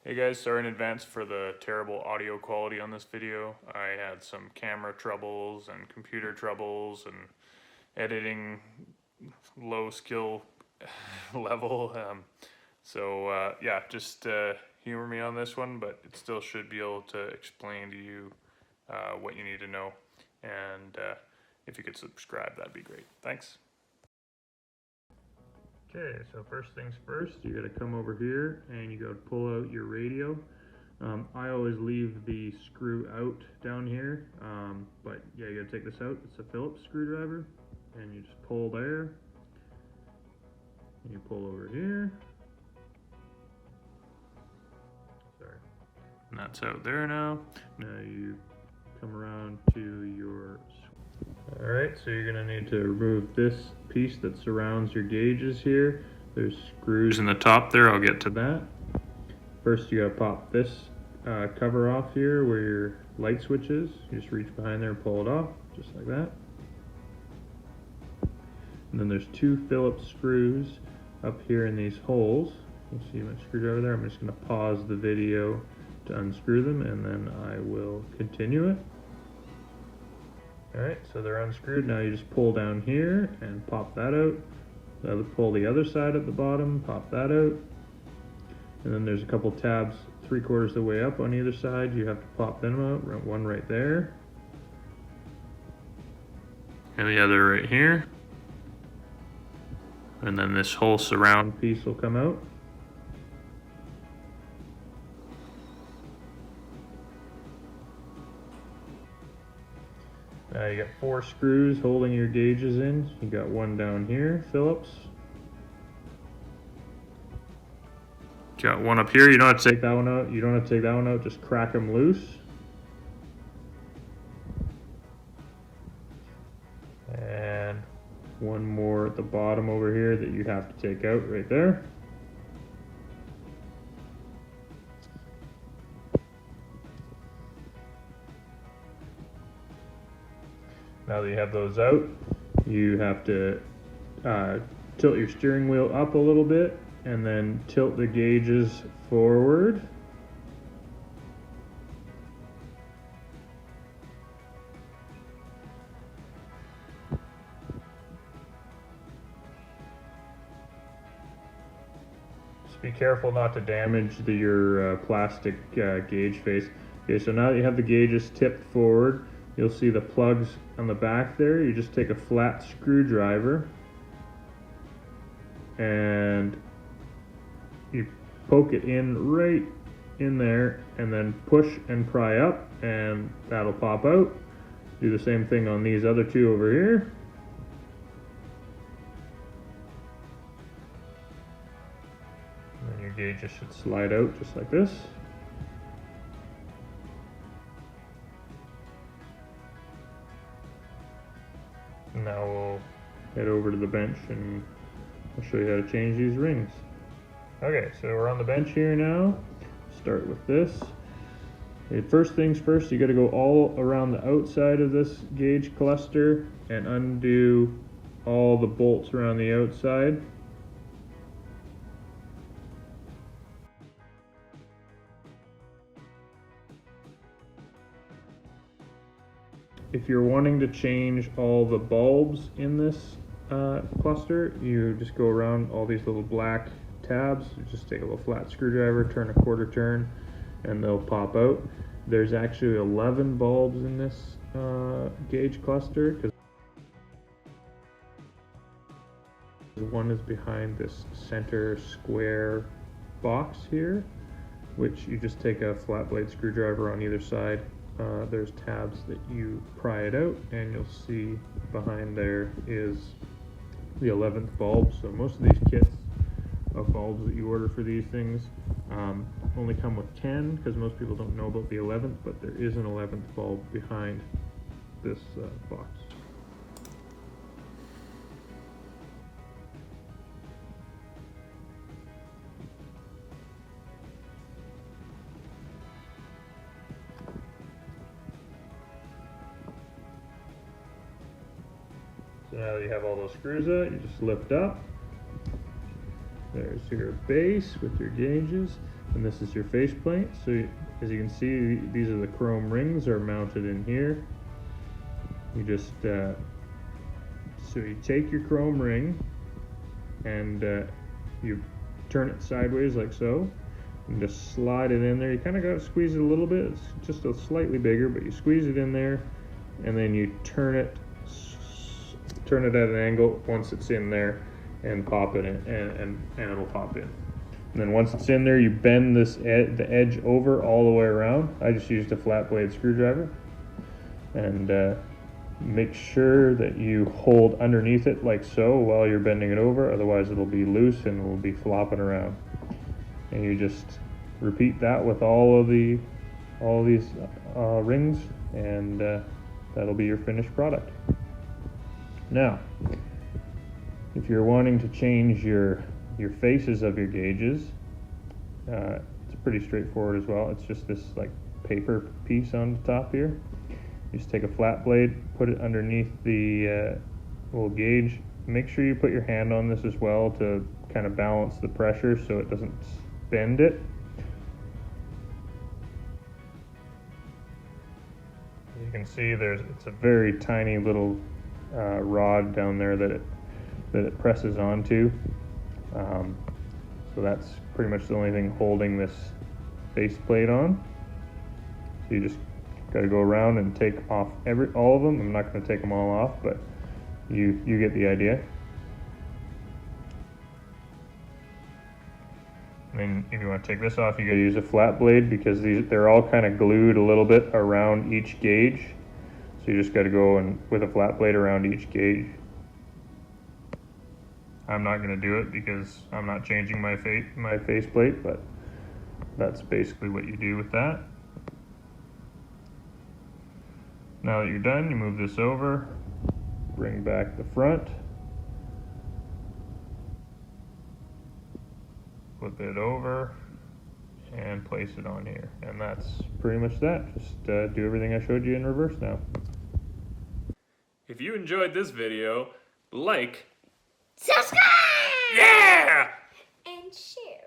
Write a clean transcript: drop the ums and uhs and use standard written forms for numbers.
Hey guys, sorry in advance for the terrible audio quality on this video. I had some camera troubles and computer troubles and editing low skill level. Yeah, just humor me on this one, but it still should be able to explain to you what you need to know. And if you could subscribe, that'd be great. Thanks. Okay, so first things first, you gotta come over here and you gotta pull out your radio. I always leave the screw out down here, but yeah, you gotta take this out. It's a Phillips screwdriver, and you just pull there, and you pull over here. Sorry. And that's out there now. Now you come around to your... Alright, so you're gonna need to remove this piece that surrounds your gauges here. There's screws in the top there, I'll get to that. First you gotta pop this cover off here where your light switch is. You just reach behind there and pull it off, just like that. And then there's two Phillips screws up here in these holes. You see my screwdriver there? I'm just gonna pause the video to unscrew them and then I will continue it. Alright, so they're unscrewed. Now you just pull down here and pop that out. Pull the other side at the bottom, pop that out. And then there's a couple tabs 3/4 of the way up on either side. You have to pop them out. One right there. And the other right here. And then this whole surround piece will come out. Now you got 4 screws holding your gauges in. You got one down here, Phillips. Got one up here. You don't have to take that one out. You don't have to take that one out. Just crack them loose. And one more at the bottom over here that you have to take out right there. Now that you have those out, you have to tilt your steering wheel up a little bit and then tilt the gauges forward. Just be careful not to damage your plastic gauge face. Okay, so now that you have the gauges tipped forward, you'll see the plugs on the back there. You just take a flat screwdriver and you poke it in right in there and then push and pry up and that'll pop out. Do the same thing on these other two over here. And then your gauges should slide out just like this. Now we'll head over to the bench and I'll show you how to change these rings. Okay, so we're on the bench here now. Start with this. Okay, first things first, you got to go all around the outside of this gauge cluster and undo all the bolts around the outside. If you're wanting to change all the bulbs in this cluster, you just go around all these little black tabs. You just take a little flat screwdriver, turn a 1/4 turn, and they'll pop out. There's actually 11 bulbs in this gauge cluster because one is behind this center square box here, which you just take a flat blade screwdriver on either side. There's tabs that you pry it out and you'll see behind there is the 11th bulb. So most of these kits of bulbs that you order for these things only come with 10 because most people don't know about the 11th, but there is an 11th bulb behind this box. So now that you have all those screws out, you just lift up There's your base with your gauges, and this is your faceplate. So as you can see, these are the chrome rings are mounted in here. You just, so you take your chrome ring and you turn it sideways like so, and just slide it in there. You kind of got to squeeze it a little bit. It's just a slightly bigger, but you squeeze it in there, and then you turn it at an angle once it's in there, and pop it in, and it'll pop in. And then once it's in there, you bend the edge over all the way around. I just used a flat blade screwdriver, and make sure that you hold underneath it like so while you're bending it over, otherwise it'll be loose and it'll be flopping around. And you just repeat that with all these rings, and that'll be your finished product. Now, if you're wanting to change your faces of your gauges, it's pretty straightforward as well. It's just this like paper piece on the top here. You just take a flat blade, put it underneath the little gauge. Make sure you put your hand on this as well to kind of balance the pressure so it doesn't bend it. You can see it's a very tiny little rod down there that it presses onto. So that's pretty much the only thing holding this faceplate on. So you just got to go around and take off all of them. I'm not going to take them all off, but you get the idea. And then if you want to take this off, you got to use a flat blade because they're all kind of glued a little bit around each gauge. So you just got to go with a flat blade around each gauge. I'm not going to do it because I'm not changing my faceplate, but that's basically what you do with that. Now that you're done, you move this over, bring back the front, flip it over, and place it on here. And that's pretty much that. Just do everything I showed you in reverse now. If you enjoyed this video, like, subscribe, yeah, and share.